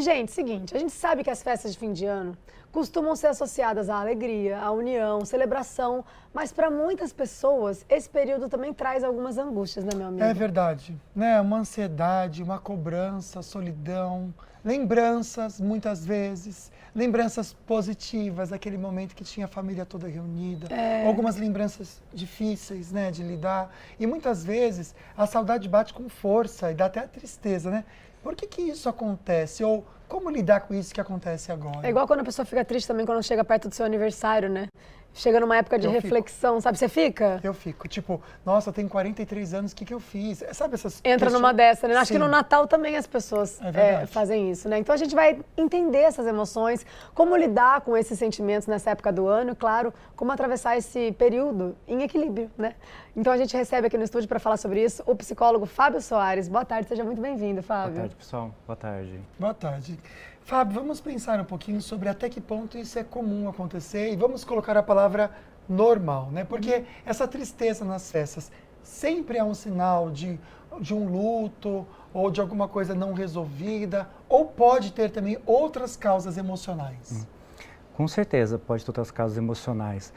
gente, seguinte, a gente sabe que as festas de fim de ano costumam ser associadas à alegria, à união, celebração, mas para muitas pessoas esse período também traz algumas angústias, né, meu amigo? É verdade, né? Uma ansiedade, uma cobrança, solidão, lembranças muitas vezes, lembranças positivas, daquele momento que tinha a família toda reunida, algumas lembranças difíceis, né, de lidar, e muitas vezes a saudade bate com força e dá até a tristeza, né? Por que isso acontece? Ou como lidar com isso que acontece agora? É igual quando a pessoa fica triste também quando chega perto do seu aniversário, né? Chega numa época de Eu fico. reflexão, sabe? Você fica? Eu fico, tipo, nossa, eu tenho 43 anos, o que eu fiz? Sabe essas Entra numa dessa, né? Acho que Sim. no Natal também as pessoas verdade. fazem isso, né? Então a gente vai entender essas emoções, como lidar com esses sentimentos nessa época do ano e, claro, como atravessar esse período em equilíbrio, né? Então a gente recebe aqui no estúdio para falar sobre isso o psicólogo Fábio Soares. Boa tarde, seja muito bem-vindo, Fábio. Boa tarde, pessoal. Boa tarde. Boa tarde. Fábio, vamos pensar um pouquinho sobre até que ponto isso é comum acontecer e vamos colocar a palavra normal, né? Porque essa tristeza nas festas sempre é um sinal de um luto ou de alguma coisa não resolvida, ou pode ter também outras causas emocionais. Com certeza pode ter outras causas emocionais.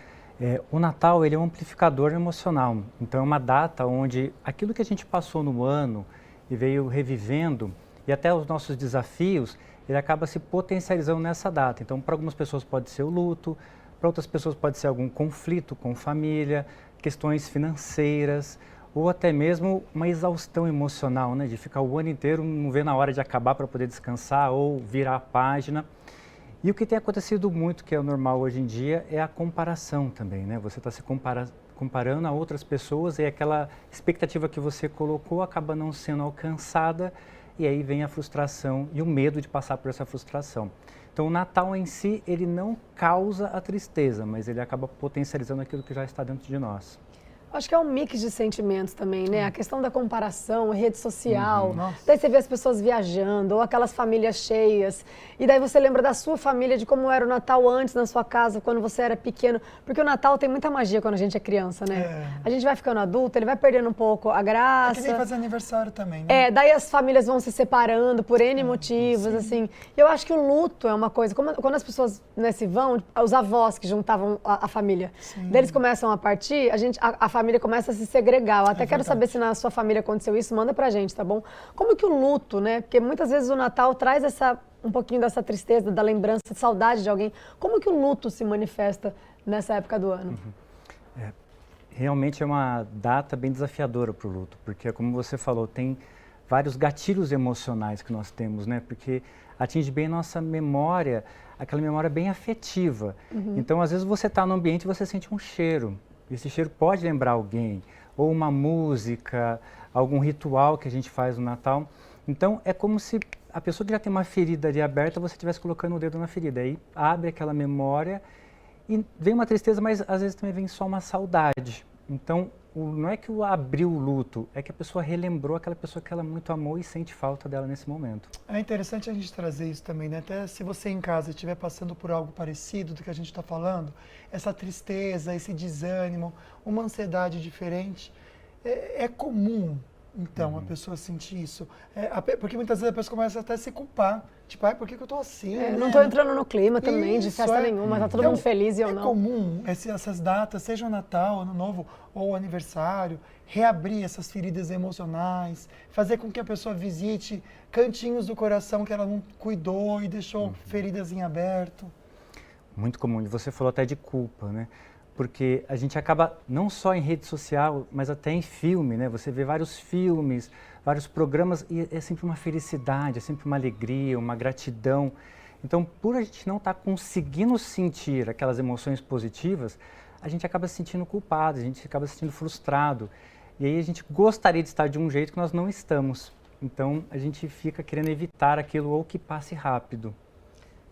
O Natal ele é um amplificador emocional, então é uma data onde aquilo que a gente passou no ano e veio revivendo e até os nossos desafios, ele acaba se potencializando nessa data. Então, para algumas pessoas pode ser o luto, para outras pessoas pode ser algum conflito com família, questões financeiras, ou até mesmo uma exaustão emocional, né? De ficar o ano inteiro não vendo a hora de acabar para poder descansar ou virar a página. E o que tem acontecido muito, que é o normal hoje em dia, é a comparação também, né? Você está se comparando a outras pessoas e aquela expectativa que você colocou acaba não sendo alcançada e aí vem a frustração e o medo de passar por essa frustração. Então, o Natal em si, ele não causa a tristeza, mas ele acaba potencializando aquilo que já está dentro de nós. Acho que é um mix de sentimentos também, né? A questão da comparação, rede social. Nossa. Daí você vê as pessoas viajando, ou aquelas famílias cheias. E daí você lembra da sua família, de como era o Natal antes na sua casa, quando você era pequeno. Porque o Natal tem muita magia quando a gente é criança, né? A gente vai ficando adulto, ele vai perdendo um pouco a graça. É que nem fazer aniversário também, né? Daí as famílias vão se separando por N motivos, assim. E eu acho que o luto é uma coisa, quando as pessoas se vão, os avós que juntavam a família, daí eles começam a partir, a família começa a se segregar. Eu até quero saber se na sua família aconteceu isso, manda pra gente, tá bom? Como que o luto, né? Porque muitas vezes o Natal traz um pouquinho dessa tristeza, da lembrança, de saudade de alguém. Como que o luto se manifesta nessa época do ano? Realmente é uma data bem desafiadora para o luto, porque como você falou, tem vários gatilhos emocionais que nós temos, né? Porque atinge bem a nossa memória, aquela memória bem afetiva. Então, às vezes você está no ambiente e você sente um cheiro. Esse cheiro pode lembrar alguém, ou uma música, algum ritual que a gente faz no Natal. Então, é como se a pessoa que já tem uma ferida ali aberta, você estivesse colocando o dedo na ferida. Aí abre aquela memória e vem uma tristeza, mas às vezes também vem só uma saudade. Então, não é que abriu o luto, é que a pessoa relembrou aquela pessoa que ela muito amou e sente falta dela nesse momento. É interessante a gente trazer isso também, né? Até se você em casa estiver passando por algo parecido do que a gente está falando, essa tristeza, esse desânimo, uma ansiedade diferente, é comum, então, a pessoa sentir isso. Porque muitas vezes a pessoa começa até a se culpar. Tipo, por que eu tô assim? Eu né? não tô entrando no clima também de Isso, festa nenhuma, tá todo mundo feliz e eu não. É comum essas datas, seja o Natal, Ano Novo ou aniversário, reabrir essas feridas emocionais, fazer com que a pessoa visite cantinhos do coração que ela não cuidou e deixou feridas em aberto. Muito comum, e você falou até de culpa, né? Porque a gente acaba, não só em rede social, mas até em filme, né? Você vê vários filmes, vários programas e é sempre uma felicidade, é sempre uma alegria, uma gratidão. Então, por a gente não estar conseguindo sentir aquelas emoções positivas, a gente acaba se sentindo culpado, a gente acaba se sentindo frustrado. E aí a gente gostaria de estar de um jeito que nós não estamos. Então, a gente fica querendo evitar aquilo ou que passe rápido.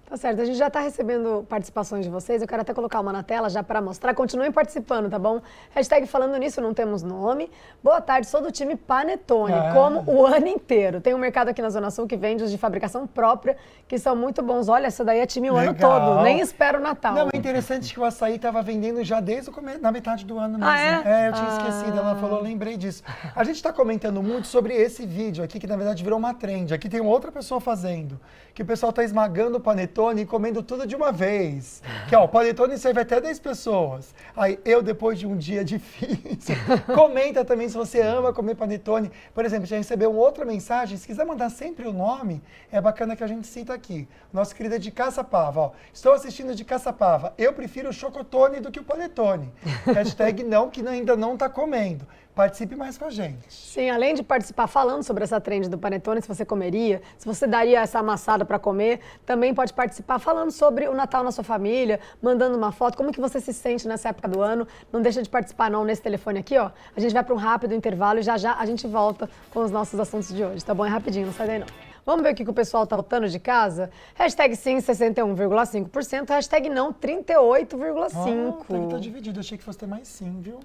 Tá certo, a gente já está recebendo participações de vocês, eu quero até colocar uma na tela já para mostrar. Continuem participando, tá bom? Hashtag falando nisso, não temos nome. Boa tarde, sou do time Panetone, como o ano inteiro. Tem um mercado aqui na Zona Sul que vende os de fabricação própria, que são muito bons. Olha, essa daí é time o ano todo, nem espero o Natal. Não, é interessante que o açaí estava vendendo já desde na metade do ano mesmo. Eu tinha esquecido, ela falou, lembrei disso. A gente está comentando muito sobre esse vídeo aqui, que na verdade virou uma trend. Aqui tem outra pessoa fazendo, que o pessoal está esmagando o panetone e comendo tudo de uma vez. Que ó, o panetone serve até 10 pessoas. Aí eu, depois de um dia difícil, comenta também se você ama comer panetone. Por exemplo, já recebeu uma outra mensagem, se quiser mandar sempre o nome, é bacana que a gente cita aqui. Nosso querido é de Caçapava, ó. Estou assistindo de Caçapava. Eu prefiro o chocotone do que o panetone. Hashtag não, que ainda não está comendo. Participe mais com a gente. Sim, além de participar falando sobre essa trend do panetone, se você comeria, se você daria essa amassada para comer, também pode participar falando sobre o Natal na sua família, mandando uma foto, como que você se sente nessa época do ano. Não deixa de participar não nesse telefone aqui, ó. A gente vai para um rápido intervalo e já já a gente volta com os nossos assuntos de hoje, tá bom? É rapidinho, não sai daí não. Vamos ver o que o pessoal tá votando de casa? Hashtag sim, 61,5%. Hashtag não, 38,5%. Tem que estar dividido. Achei que fosse ter mais sim, viu?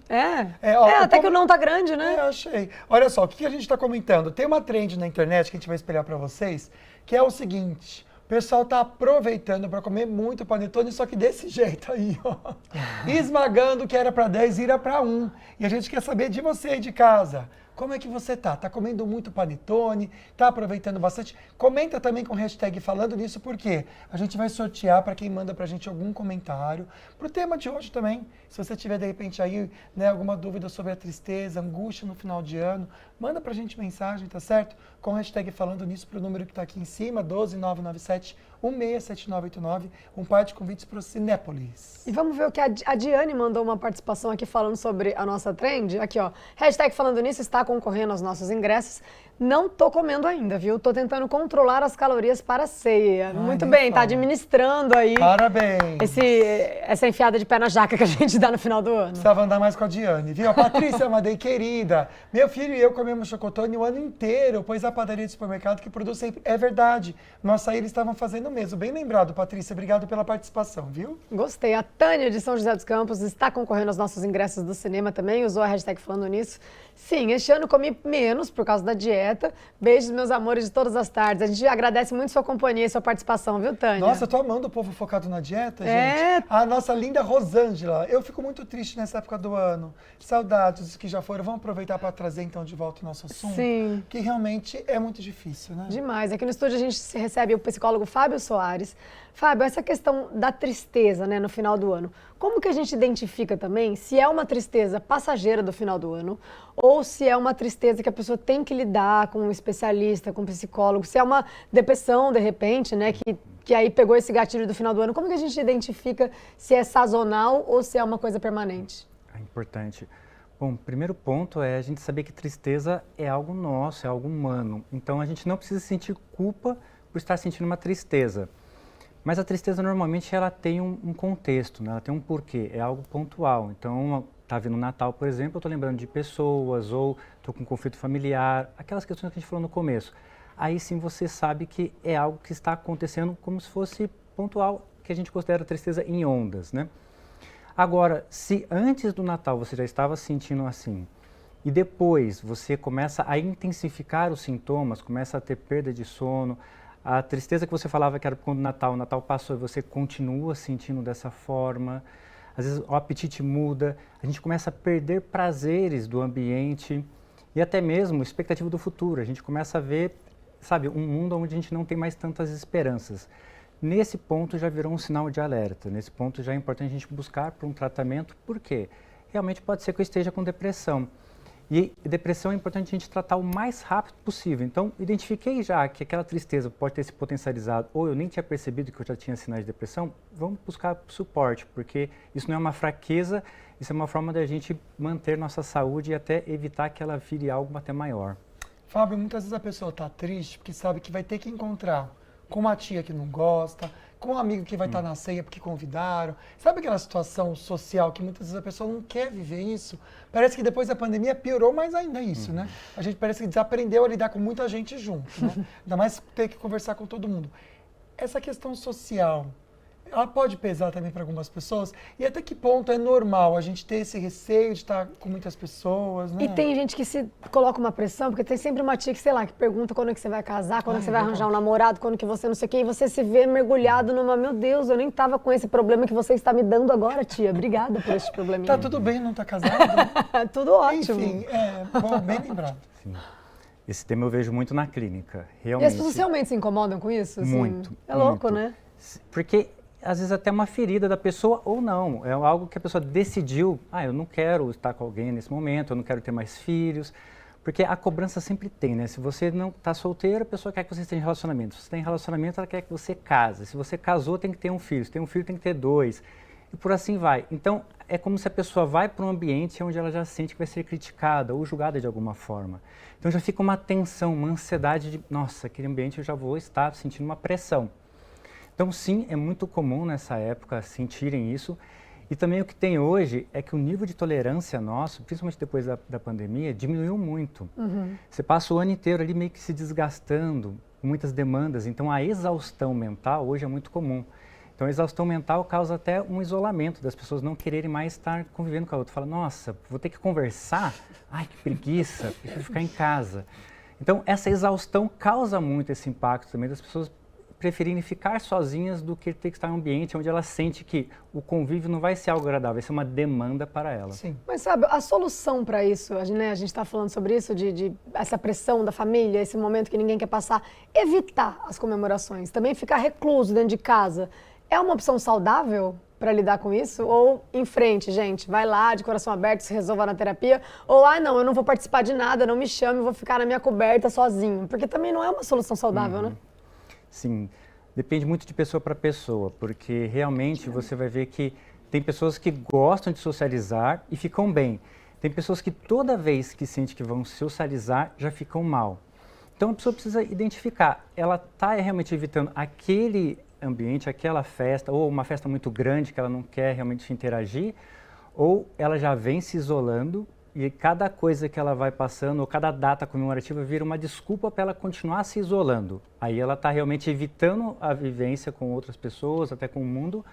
Até que o não tá grande, né? Eu achei. Olha só, o que a gente está comentando? Tem uma trend na internet que a gente vai espelhar para vocês, que é o seguinte. O pessoal tá aproveitando para comer muito panetone, só que desse jeito aí, ó. Esmagando o que era para 10, vira para 1. E a gente quer saber de você aí de casa. Como é que você tá? Tá comendo muito panetone? Tá aproveitando bastante? Comenta também com hashtag falando nisso, porque a gente vai sortear para quem manda pra gente algum comentário. Pro tema de hoje também, se você tiver de repente aí, né, alguma dúvida sobre a tristeza, angústia no final de ano, manda pra gente mensagem, tá certo? Com hashtag falando nisso pro número que tá aqui em cima, 12997 167989, um par de convites pro Cinépolis. E vamos ver o que a Diane mandou uma participação aqui falando sobre a nossa trend. Aqui, ó. Hashtag falando nisso, está concorrendo aos nossos ingressos. Não tô comendo ainda, viu? Tô tentando controlar as calorias para a ceia. Muito bem, tá administrando aí. Parabéns. Essa enfiada de pé na jaca que a gente dá no final do ano. Precisava andar mais com a Diane, viu? A Patrícia Amadei, querida. Meu filho e eu comemos chocotone o ano inteiro, pois a padaria de supermercado que produz sempre. É verdade. Nossa, aí eles estavam fazendo mesmo. Bem lembrado, Patrícia. Obrigado pela participação, viu? Gostei. A Tânia de São José dos Campos está concorrendo aos nossos ingressos do cinema também. Usou a hashtag falando nisso. Sim, este ano comi menos por causa da dieta. Beijos, meus amores de todas as tardes. A gente agradece muito sua companhia e sua participação, viu, Tânia? Nossa, eu tô amando o povo focado na dieta, gente. A nossa linda Rosângela. Eu fico muito triste nessa época do ano. Saudades dos que já foram. Vamos aproveitar para trazer então de volta o nosso assunto? Sim. Que realmente é muito difícil, né? Demais. Aqui no estúdio a gente recebe o psicólogo Fábio Soares. Fábio, essa questão da tristeza, né, no final do ano, como que a gente identifica também se é uma tristeza passageira do final do ano ou se é uma tristeza que a pessoa tem que lidar com um especialista, com um psicólogo, se é uma depressão, de repente, né, que aí pegou esse gatilho do final do ano, como que a gente identifica se é sazonal ou se é uma coisa permanente? É importante. Bom, o primeiro ponto é a gente saber que tristeza é algo nosso, é algo humano. Então a gente não precisa sentir culpa por estar sentindo uma tristeza. Mas a tristeza normalmente ela tem um contexto, né? Ela tem um porquê, é algo pontual. Então, tá vindo o Natal, por exemplo, eu estou lembrando de pessoas ou estou com um conflito familiar, aquelas questões que a gente falou no começo. Aí sim você sabe que é algo que está acontecendo como se fosse pontual, que a gente considera tristeza em ondas, né? Agora, se antes do Natal você já estava sentindo assim, e depois você começa a intensificar os sintomas, começa a ter perda de sono, a tristeza que você falava que era por conta do Natal, o Natal passou e você continua sentindo dessa forma. Às vezes o apetite muda, a gente começa a perder prazeres do ambiente e até mesmo expectativa do futuro. A gente começa a ver, sabe, um mundo onde a gente não tem mais tantas esperanças. Nesse ponto já virou um sinal de alerta, nesse ponto já é importante a gente buscar por um tratamento, por quê? Realmente pode ser que eu esteja com depressão. E depressão é importante a gente tratar o mais rápido possível. Então, identifiquei já que aquela tristeza pode ter se potencializado ou eu nem tinha percebido que eu já tinha sinais de depressão, vamos buscar suporte, porque isso não é uma fraqueza, isso é uma forma da gente manter nossa saúde e até evitar que ela vire algo até maior. Fábio, muitas vezes a pessoa está triste porque sabe que vai ter que encontrar com uma tia que não gosta, com um amigo que vai estar na ceia porque convidaram. Sabe aquela situação social que muitas vezes a pessoa não quer viver isso? Parece que depois da pandemia piorou mais ainda isso, né? A gente parece que desaprendeu a lidar com muita gente junto, né? Ainda mais ter que conversar com todo mundo. essa questão social, ela pode pesar também para algumas pessoas? E até que ponto é normal a gente ter esse receio de estar com muitas pessoas, né? E tem gente que se coloca uma pressão, porque tem sempre uma tia que, sei lá, que pergunta quando é que você vai casar, quando é que você vai arranjar um namorado, quando que você não sei o quê, e você se vê mergulhado numa, meu Deus, eu nem tava com esse problema que você está me dando agora, tia. Obrigada por esse probleminha. Tá tudo bem, não tá casado? Tudo ótimo. Enfim, bom, bem lembrado. Sim. Esse tema eu vejo muito na clínica, E realmente. as pessoas realmente se incomodam com isso? Assim? Muito. É louco, muito. né? Porque às vezes até uma ferida da pessoa ou não. É algo que a pessoa decidiu, eu não quero estar com alguém nesse momento, eu não quero ter mais filhos. Porque a cobrança sempre tem, né? Se você não está solteiro, a pessoa quer que você esteja em relacionamento. Se você tem relacionamento, ela quer que você case. Se você casou, tem que ter um filho. Se tem um filho, tem que ter 2. E por assim vai. Então, é como se a pessoa vai para um ambiente onde ela já sente que vai ser criticada ou julgada de alguma forma. Então já fica uma tensão, uma ansiedade de, nossa, aquele ambiente eu já vou estar sentindo uma pressão. Então sim, é muito comum nessa época sentirem isso. E também o que tem hoje é que o nível de tolerância nosso, principalmente depois da pandemia, diminuiu muito. Você passa o ano inteiro ali meio que se desgastando, com muitas demandas. Então a exaustão mental hoje é muito comum. Então a exaustão mental causa até um isolamento das pessoas não quererem mais estar convivendo com a outra. Fala, nossa, vou ter que conversar? Ai, que preguiça, prefiro ficar em casa. Então essa exaustão causa muito esse impacto também das pessoas preferirem ficar sozinhas do que ter que estar em um ambiente onde ela sente que o convívio não vai ser algo agradável, vai ser uma demanda para ela. Sim. Mas sabe, a solução para isso, a gente está falando sobre isso, de essa pressão da família, esse momento que ninguém quer passar, evitar as comemorações, também ficar recluso dentro de casa, é uma opção saudável para lidar com isso? Ou em frente, gente, vai lá de coração aberto, se resolva na terapia, ou não, eu não vou participar de nada, não me chame, vou ficar na minha coberta sozinho, porque também não é uma solução saudável, né? Sim, depende muito de pessoa para pessoa, porque realmente você vai ver que tem pessoas que gostam de socializar e ficam bem. Tem pessoas que toda vez que sente que vão socializar, já ficam mal. Então a pessoa precisa identificar, ela está realmente evitando aquele ambiente, aquela festa, ou uma festa muito grande que ela não quer realmente interagir, ou ela já vem se isolando e cada coisa que ela vai passando, ou cada data comemorativa, vira uma desculpa para ela continuar se isolando. Aí ela está realmente evitando a vivência com outras pessoas, até com o mundo,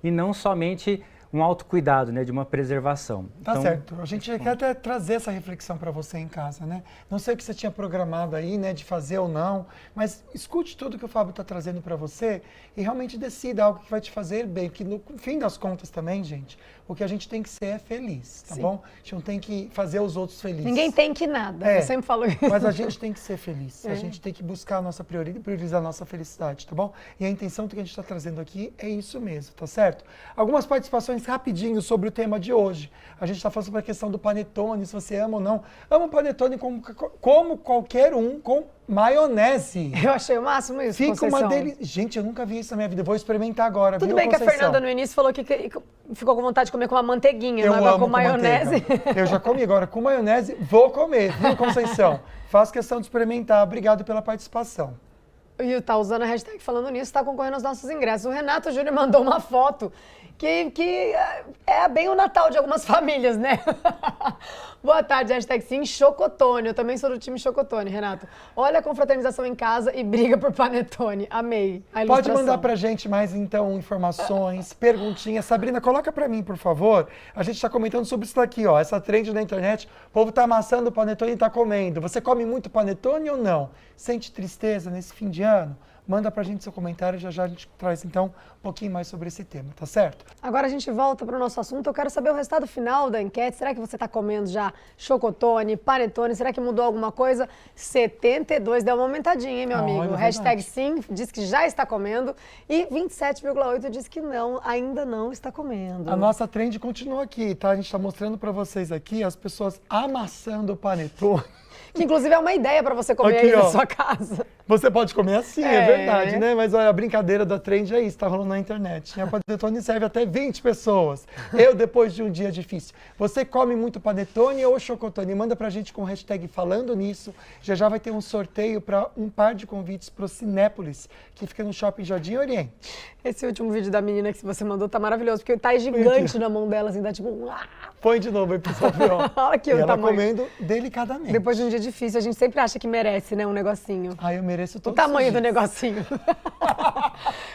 e não somente um autocuidado, né, de uma preservação. Tá então, certo. A gente quer até trazer essa reflexão para você em casa, né? Não sei o que você tinha programado aí, né, de fazer ou não, mas escute tudo que o Fábio está trazendo para você e realmente decida algo que vai te fazer bem, que no fim das contas também, gente, o que a gente tem que ser é feliz, tá bom? A gente não tem que fazer os outros felizes. Ninguém tem que nada, eu sempre falo isso. Mas a gente tem que ser feliz, a gente tem que buscar a nossa prioridade, priorizar a nossa felicidade, tá bom? E a intenção do que a gente está trazendo aqui é isso mesmo, tá certo? Algumas participações rapidinho sobre o tema de hoje. A gente está falando sobre a questão do panetone, se você ama ou não. Amo o panetone como qualquer um, com maionese. Eu achei o máximo isso, Fica Conceição. uma delícia. Gente, eu nunca vi isso na minha vida. Vou experimentar agora, Tudo viu, bem que a Conceição? Fernanda no início falou que ficou com vontade de comer com uma manteiguinha, Eu não agora amo com maionese. Eu já comi agora com maionese, vou comer, viu, Conceição? Faço questão de experimentar. Obrigado pela participação. E tá usando a hashtag falando nisso, tá concorrendo aos nossos ingressos. O Renato Júnior mandou uma foto que é bem o Natal de algumas famílias, né? Boa tarde, hashtag sim, Chocotone. Eu também sou do time Chocotone, Renato. Olha a confraternização em casa e briga por panetone. Amei a ilustração. Pode mandar pra gente mais, então, informações, perguntinhas. Sabrina, coloca pra mim, por favor. A gente tá comentando sobre isso daqui, ó. Essa trend na internet. O povo tá amassando o panetone e tá comendo. Você come muito panetone ou não? Sente tristeza nesse fim de ano? Manda pra gente seu comentário, já a gente traz então um pouquinho mais sobre esse tema, tá certo? Agora a gente volta para o nosso assunto. Eu quero saber o resultado final da enquete. Será que você está comendo já chocotone, panetone? Será que mudou alguma coisa? 72 deu uma aumentadinha, hein, meu amigo? Hashtag sim, diz que já está comendo. E 27,8 diz que não, ainda não está comendo. A nossa trend continua aqui, tá? A gente está mostrando para vocês aqui as pessoas amassando o panetone. Que inclusive é uma ideia para você comer aqui, aí na sua casa. Você pode comer assim, é verdade, né? Mas olha, a brincadeira da trend é isso, tá rolando na internet. A panetone serve até 20 pessoas. Eu, depois de um dia difícil. Você come muito panetone ou chocotone? Manda pra gente com o hashtag falando nisso. Já vai ter um sorteio para um par de convites pro Cinépolis, que fica no Shopping Jardim Oriente. Esse último vídeo da menina que você mandou tá maravilhoso, porque tá gigante na mão dela, assim, dá tipo... Põe de novo aí, pessoal. Olha aqui o ela tamanho. Comendo delicadamente. Depois de um dia difícil, a gente sempre acha que merece, né, um negocinho. Eu mereço todos o tamanho os do dias. negocinho.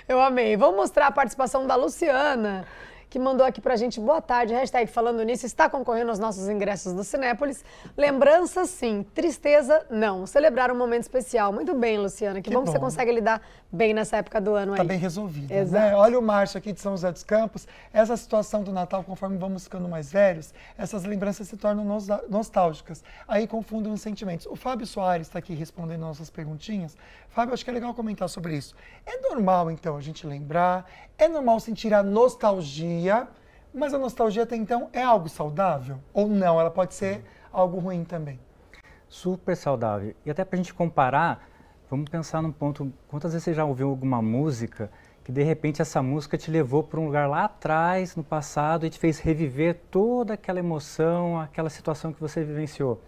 Eu amei. Vamos mostrar a participação da Luciana, que mandou aqui pra gente, boa tarde, hashtag falando nisso, está concorrendo aos nossos ingressos do Cinépolis. Lembrança, sim. Tristeza, não. Celebrar um momento especial. Muito bem, Luciana. Que bom que você consegue lidar bem nessa época do ano aí. Tá bem resolvido, Exato. né? Olha o Márcio aqui de São José dos Campos. Essa situação do Natal, conforme vamos ficando mais velhos, essas lembranças se tornam nostálgicas. Aí confundem os sentimentos. O Fábio Soares está aqui respondendo nossas perguntinhas. Fábio, acho que é legal comentar sobre isso. É normal, então, a gente lembrar, é normal sentir a nostalgia, mas a nostalgia até então é algo saudável? Ou não? Ela pode ser algo ruim também? Super saudável. E até para a gente comparar, vamos pensar num ponto, quantas vezes você já ouviu alguma música que de repente essa música te levou para um lugar lá atrás, no passado, e te fez reviver toda aquela emoção, aquela situação que você vivenciou.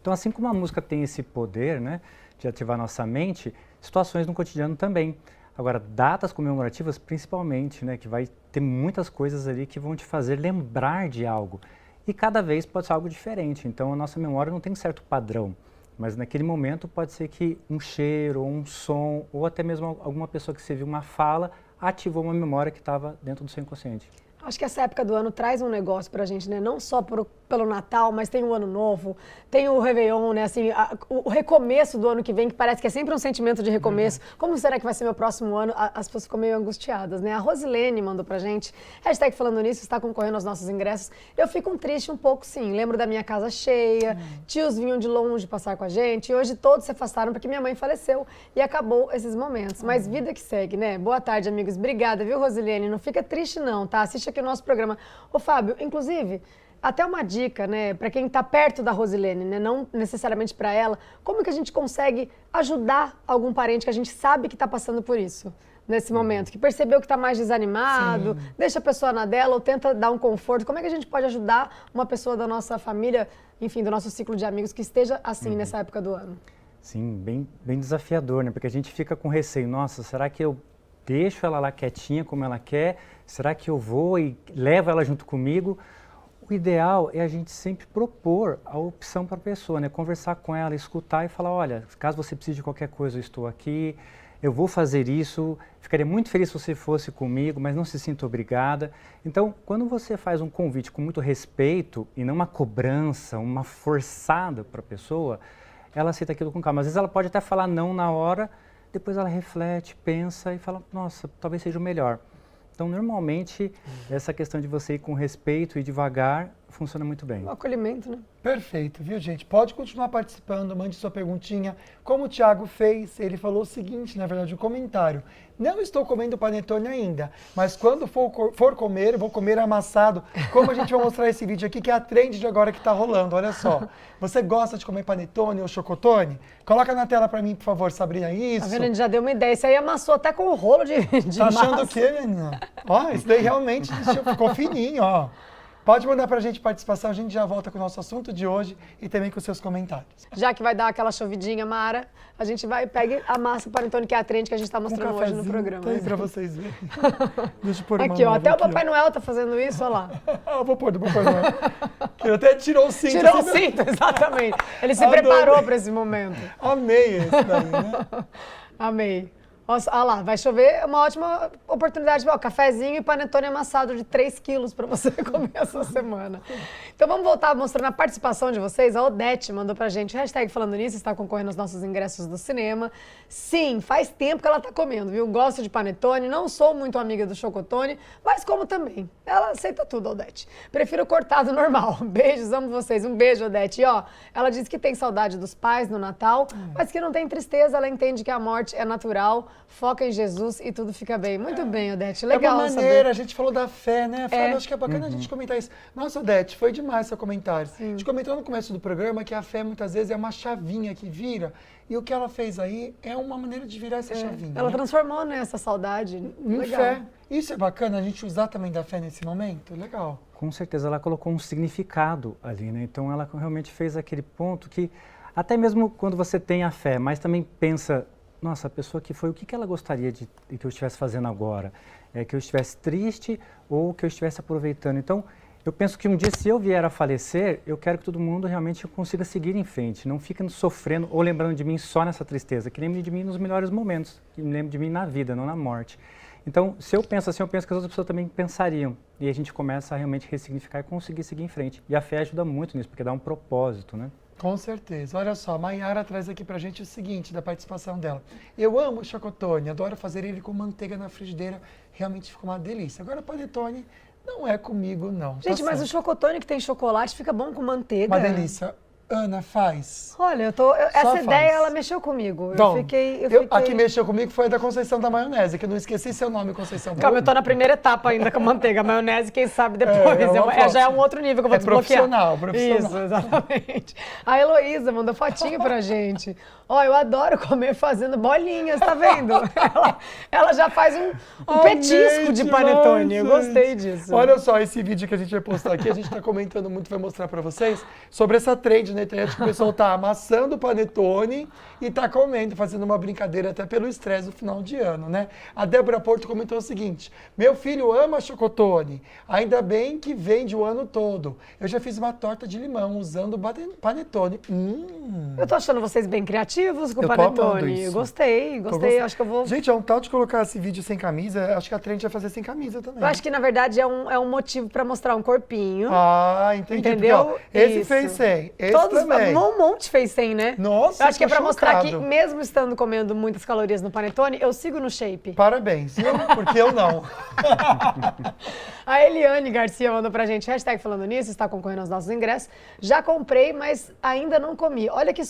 Então, assim como a música tem esse poder, né, de ativar nossa mente, situações no cotidiano também. Agora, datas comemorativas principalmente, né, que vai ter muitas coisas ali que vão te fazer lembrar de algo. E cada vez pode ser algo diferente, então a nossa memória não tem um certo padrão. Mas naquele momento pode ser que um cheiro, ou um som, ou até mesmo alguma pessoa que você viu uma fala, ativou uma memória que estava dentro do seu inconsciente. Acho que essa época do ano traz um negócio pra gente, né? Não só pelo Natal, mas tem o Ano Novo, tem o Réveillon, né? Assim, o recomeço do ano que vem, que parece que é sempre um sentimento de recomeço. Como será que vai ser meu próximo ano? As pessoas ficam meio angustiadas, né? A Rosilene mandou pra gente, hashtag falando nisso, está concorrendo aos nossos ingressos. Eu fico triste um pouco, sim. Lembro da minha casa cheia, tios vinham de longe passar com a gente, e hoje todos se afastaram porque minha mãe faleceu e acabou esses momentos. Mas vida que segue, né? Boa tarde, amigos. Obrigada, viu, Rosilene? Não fica triste, não, tá? Assiste aqui o nosso programa. Ô, Fábio, inclusive, até uma dica, né, para quem está perto da Rosilene, né, não necessariamente para ela, como que a gente consegue ajudar algum parente que a gente sabe que está passando por isso nesse momento, que percebeu que está mais desanimado, deixa a pessoa na dela ou tenta dar um conforto. Como é que a gente pode ajudar uma pessoa da nossa família, enfim, do nosso ciclo de amigos que esteja assim nessa época do ano? Sim, bem desafiador, né, porque a gente fica com receio, nossa, será que eu deixo ela lá quietinha como ela quer? Será que eu vou e levo ela junto comigo? O ideal é a gente sempre propor a opção para a pessoa, né? Conversar com ela, escutar e falar, olha, caso você precise de qualquer coisa, eu estou aqui, eu vou fazer isso, ficaria muito feliz se você fosse comigo, mas não se sinta obrigada. Então, quando você faz um convite com muito respeito e não uma cobrança, uma forçada para a pessoa, ela aceita aquilo com calma. Às vezes ela pode até falar não na hora, depois ela reflete, pensa e fala, nossa, talvez seja o melhor. Então, normalmente, essa questão de você ir com respeito e devagar funciona muito bem. O acolhimento, né? Perfeito, viu, gente? Pode continuar participando, mande sua perguntinha. Como o Thiago fez, ele falou o seguinte, na verdade, um comentário. Não estou comendo panetone ainda, mas quando for comer, vou comer amassado. Como a gente vai mostrar esse vídeo aqui, que é a trend de agora que tá rolando, olha só. Você gosta de comer panetone ou chocotone? Coloca na tela pra mim, por favor, Sabrina, isso. Tá vendo? A gente já deu uma ideia. Isso aí amassou até com o rolo de tá massa. Achando o quê, menina? Ó, isso daí realmente ficou fininho, ó. Pode mandar pra gente participação, a gente já volta com o nosso assunto de hoje e também com os seus comentários. Já que vai dar aquela chovidinha, Mara, a gente vai pegar a massa panetone, que é a trend que a gente tá mostrando hoje no programa. Tá aí pra vocês verem. Deixa eu pôr uma aqui, ó, até aqui, o Papai Noel tá fazendo isso, olha lá. Eu vou pôr do Papai Noel. Ele até tirou o cinto. Tirou o cinto, exatamente. Ele se preparou pra esse momento. Amei esse daí, né? Amei. Nossa, olha lá, vai chover, uma ótima oportunidade. Ó, cafezinho e panetone amassado de 3 quilos para você comer essa semana. Então vamos voltar mostrando a participação de vocês. A Odete mandou pra gente, hashtag falando nisso, está concorrendo aos nossos ingressos do cinema. Sim, faz tempo que ela tá comendo, viu? Gosto de panetone, não sou muito amiga do chocotone, mas como também. Ela aceita tudo, Odete. Prefiro cortado normal. Beijos, amo vocês. Um beijo, Odete. E ó, ela diz que tem saudade dos pais no Natal, mas que não tem tristeza, ela entende que a morte é natural. Foca em Jesus e tudo fica bem. Muito bem, Odete. Legal saber. É uma maneira, a gente falou da fé, né? Acho que é bacana a gente comentar isso. Nossa, Odete, foi demais seu comentário. Sim. A gente comentou no começo do programa que a fé muitas vezes é uma chavinha que vira. E o que ela fez aí é uma maneira de virar essa chavinha. Ela transformou, né, essa saudade em fé. Isso é bacana, a gente usar também da fé nesse momento. Legal. Com certeza, ela colocou um significado ali, né? Então ela realmente fez aquele ponto que, até mesmo quando você tem a fé, mas também pensa, nossa, a pessoa que foi, o que ela gostaria de que eu estivesse fazendo agora? Que eu estivesse triste ou que eu estivesse aproveitando? Então, eu penso que um dia, se eu vier a falecer, eu quero que todo mundo realmente consiga seguir em frente, não fique sofrendo ou lembrando de mim só nessa tristeza, que lembre de mim nos melhores momentos, que lembre de mim na vida, não na morte. Então, se eu penso assim, eu penso que as outras pessoas também pensariam. E a gente começa a realmente ressignificar e conseguir seguir em frente. E a fé ajuda muito nisso, porque dá um propósito, né? Com certeza. Olha só, a Mayara traz aqui pra gente o seguinte, da participação dela. Eu amo o chocotone, adoro fazer ele com manteiga na frigideira, realmente fica uma delícia. Agora, panetone não é comigo, não. Gente, mas o chocotone que tem chocolate fica bom com manteiga. Uma delícia. Ana, faz. Olha, essa faz. ideia, ela mexeu comigo. Então, eu fiquei... A que mexeu comigo foi a da Conceição da Maionese, que eu não esqueci seu nome, Conceição. Calma, eu tô na primeira etapa ainda com a manteiga. A maionese, quem sabe depois. Já é um outro nível que eu vou desbloquear. Profissional. Isso, exatamente. A Heloísa mandou fotinho pra gente. Ó, eu adoro comer fazendo bolinhas, tá vendo? Ela já faz um petisco de panetone. Eu gostei disso. Olha só esse vídeo que a gente vai postar aqui. A gente tá comentando muito, vai mostrar pra vocês sobre essa trend na internet que o pessoal tá amassando o panetone e tá comendo, fazendo uma brincadeira até pelo estresse do final de ano, né? A Débora Porto comentou o seguinte: meu filho ama chocotone, ainda bem que vende o ano todo. Eu já fiz uma torta de limão usando panetone. Eu tô achando vocês bem criativos com o Eu tô amando panetone. isso. Gostei. Acho que eu vou... Gente, é um tal de colocar esse vídeo sem camisa, acho que a trend vai fazer sem camisa também. Eu acho que, na verdade, é um motivo pra mostrar um corpinho. Ah, entendi. Entendeu? Porque, ó, esse Isso. fez 100, esse Todos, também. um monte fez 100, né? Nossa, eu acho que é tô pra mostrar que, chocado. mesmo estando comendo muitas calorias no panetone, eu sigo no shape. Parabéns, viu? Porque eu não. A Eliane Garcia mandou pra gente, hashtag falando nisso, está concorrendo aos nossos ingressos. Já comprei, mas ainda não comi. Olha que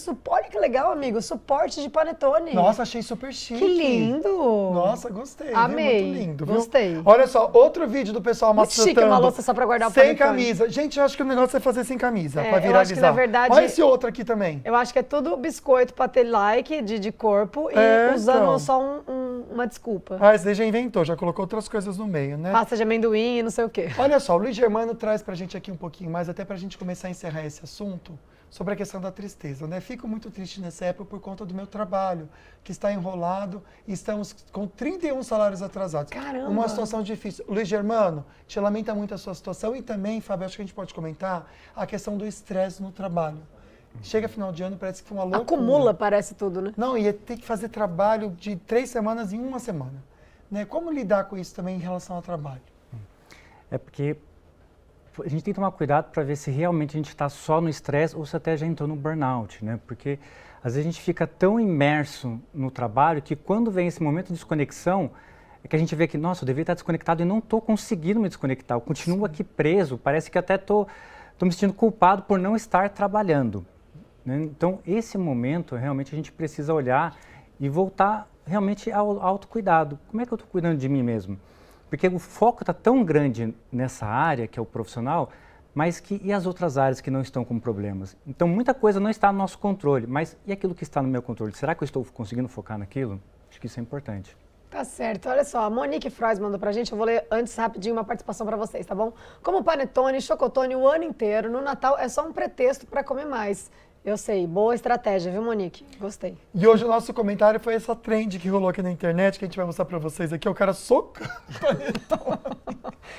legal, amigo, suporte de panetone. Nossa, achei super chique. Que lindo. Nossa, gostei. Amei. Viu? Muito lindo, viu? Gostei. Olha só, outro vídeo do pessoal Muito macetando. chique uma louça só pra guardar o sem panetone. camisa. Gente, eu acho que o negócio é fazer sem camisa, É, pra eu viralizar. acho que, na verdade, olha esse outro aqui também. Eu acho que é tudo biscoito pra ter like de corpo e usando então. só uma desculpa. Ah, esse daí já inventou, já colocou outras coisas no meio, né? Pasta de amendoim e não sei o quê. Olha só, o Luiz Germano traz pra gente aqui um pouquinho mais, até pra gente começar a encerrar esse assunto, sobre a questão da tristeza, né? Fico muito triste nessa época por conta do meu trabalho, que está enrolado e estamos com 31 salários atrasados. Caramba! Uma situação difícil. Luiz Germano, te lamenta muito a sua situação e também, Fábio, acho que a gente pode comentar a questão do estresse no trabalho. Chega final de ano, parece que foi uma loucura. Acumula, parece tudo, né? Não, ia ter que fazer trabalho de 3 semanas em uma semana. Né? Como lidar com isso também em relação ao trabalho? É porque a gente tem que tomar cuidado para ver se realmente a gente está só no estresse ou se até já entrou no burnout, né? Porque às vezes a gente fica tão imerso no trabalho que quando vem esse momento de desconexão, é que a gente vê que, nossa, eu deveria estar desconectado e não estou conseguindo me desconectar. Eu continuo aqui preso, parece que até estou me sentindo culpado por não estar trabalhando. Né? Então, esse momento, realmente, a gente precisa olhar e voltar realmente ao autocuidado. Como é que eu estou cuidando de mim mesmo? Porque o foco está tão grande nessa área, que é o profissional, mas e as outras áreas que não estão com problemas? Então, muita coisa não está no nosso controle, mas e aquilo que está no meu controle? Será que eu estou conseguindo focar naquilo? Acho que isso é importante. Tá certo. Olha só, a Monique Frois mandou pra gente, eu vou ler antes rapidinho uma participação pra vocês, tá bom? Como panetone, chocotone o ano inteiro, no Natal é só um pretexto pra comer mais. Eu sei, boa estratégia, viu, Monique? Gostei. E hoje o nosso comentário foi essa trend que rolou aqui na internet, que a gente vai mostrar pra vocês aqui, é o cara socando o panetone.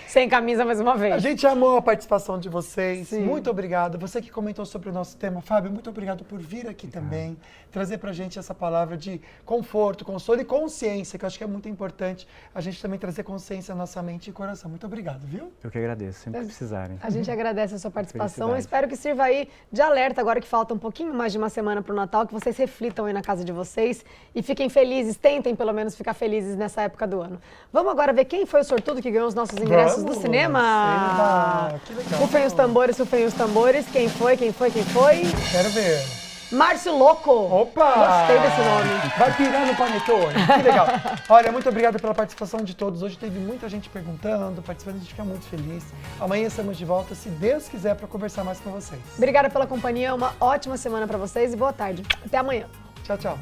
Sem camisa mais uma vez. A gente amou a participação de vocês, Sim. muito obrigado. Você que comentou sobre o nosso tema, Fábio, muito obrigado por vir aqui também, trazer pra gente essa palavra de conforto, consolo e consciência, que eu acho que é muito importante a gente também trazer consciência na nossa mente e coração. Muito obrigado, viu? Eu que agradeço, sempre que precisarem. A gente agradece a sua participação. Felicidade. Espero que sirva aí de alerta agora que falta um pouquinho mais de uma semana para o Natal, que vocês reflitam aí na casa de vocês e fiquem felizes, tentem pelo menos ficar felizes nessa época do ano. Vamos agora ver quem foi o sortudo que ganhou os nossos ingressos do cinema? Eba, que legal. Rufem os tambores, rufem os tambores. Quem foi? Quero ver. Márcio Loco. Opa! Gostei desse nome. Vai pirar no panetone. Que legal. Olha, muito obrigado pela participação de todos. Hoje teve muita gente perguntando, participando, a gente fica muito feliz. Amanhã estamos de volta, se Deus quiser, para conversar mais com vocês. Obrigada pela companhia, uma ótima semana para vocês e boa tarde. Até amanhã. Tchau, tchau.